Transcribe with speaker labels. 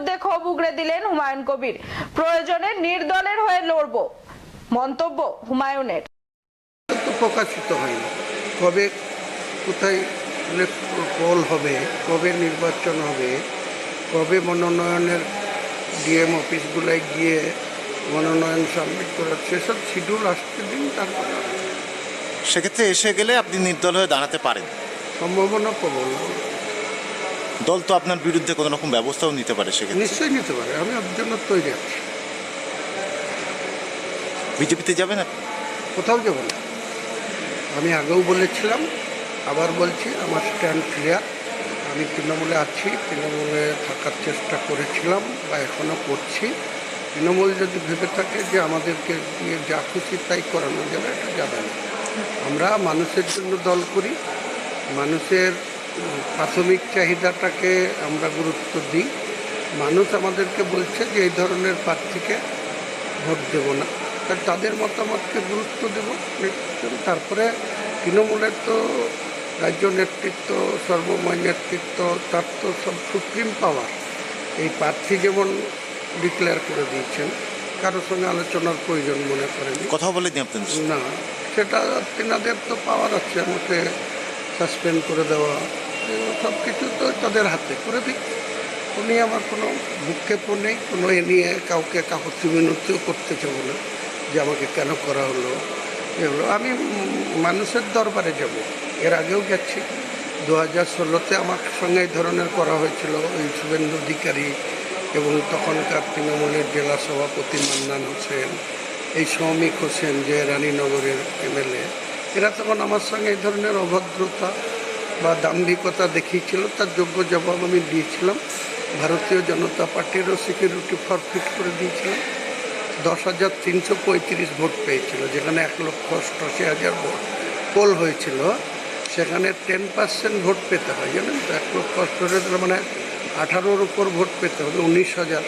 Speaker 1: বিরুদ্ধে ক্ষোভ উগরে দিলেন হুমায়ুন কবির। প্রয়োজনে নির্দলের হয়ে লড়ব, মন্তব্য হুমায়ুনের।
Speaker 2: প্রকাশিত হয়নি কবে কোথায় পোল হবে, কবে নির্বাচন হবে, কবে মনোনয়নের ডিএম অফিসগুলোয় গিয়ে মনোনয়ন সাবমিট করা, সেসব শিডিউল আসতে দিন, তারপরে
Speaker 3: সেক্ষেত্রে এসে গেলে আপনি নির্দল হয়ে দাঁড়াতে পারেন?
Speaker 2: সম্ভাবনা প্রবল।
Speaker 3: দল তো আপনার বিরুদ্ধে কোনো রকম ব্যবস্থাও নিতে পারে, সেক্ষেত্রে
Speaker 2: নিশ্চয়ই নিতে পারে, আমি ওর জন্য তৈরি আছি।
Speaker 3: বিজেপিতে যাবেন আপনি?
Speaker 2: কোথাও যাব না। আমি আগেও বলেছিলাম, আবার বলছি, আমার স্ট্যান্ড ক্লিয়ার। আমি তৃণমূলে আছি, তৃণমূলে থাকার চেষ্টা করেছিলাম বা এখনও করছি। তৃণমূল যদি ভেবে থাকে যে আমাদেরকে দিয়ে যা খুশি তাই করানো যাবে, এটা যাবে না। আমরা মানুষের জন্য দল করি, মানুষের প্রাথমিক চাহিদাটাকে আমরা গুরুত্ব দিই। মানুষ আমাদেরকে বলছে যে এই ধরনের প্রার্থীকে ভোট দেব না, তাদের মতামতকে গুরুত্ব দেব নির্বাচন। তারপরে তৃণমূলের তো রাজ্য নেতৃত্ব, সর্বময় নেতৃত্ব, তার তো সব সুপ্রিম পাওয়ার। এই প্রার্থী যেমন ডিক্লেয়ার করে দিয়েছেন, কারোর সঙ্গে আলোচনার প্রয়োজন মনে করেনি।
Speaker 3: কথা বলেনি আপনাদের?
Speaker 2: না, সেটা তেনাদের তো পাওয়ার আছে, আমাকে সাসপেন্ড করে দেওয়া, সব কিছু তো তাদের হাতে, করে দিক। উনি আমার কোনো ভূক্ষেপও নেই, কোনো এ নিয়ে কাউকে কাকতি মিনতিও করতে চাব না যে আমাকে কেন করা হলো এগুলো। আমি মানুষের দরবারে যাব, এর আগেও গেছি। 2016-তে আমার সঙ্গে এই ধরনের করা হয়েছিল, ওই শুভেন্দু অধিকারী এবং তখনকার তৃণমূলের জেলা সভাপতি মান্নান হোসেন, এই সৌমিক হোসেন যে রানীনগরের এমএলএ, এরা তখন আমার সঙ্গে এই ধরনের অভদ্রতা বা দাম্ভিকতা দেখিয়েছিল। তার যোগ্য জবাব আমি দিয়েছিলাম। ভারতীয় জনতা পার্টিরও সিকিউরিটি ফরফিট করে দিয়েছিলাম। 10,335 ভোট পেয়েছিল, যেখানে 1,88,000 ভোট পোল হয়েছিল। সেখানে 10% ভোট পেতে হয়, জানেন তো। 1,88,000 মানে 18-র উপর ভোট পেতে হবে, 19,000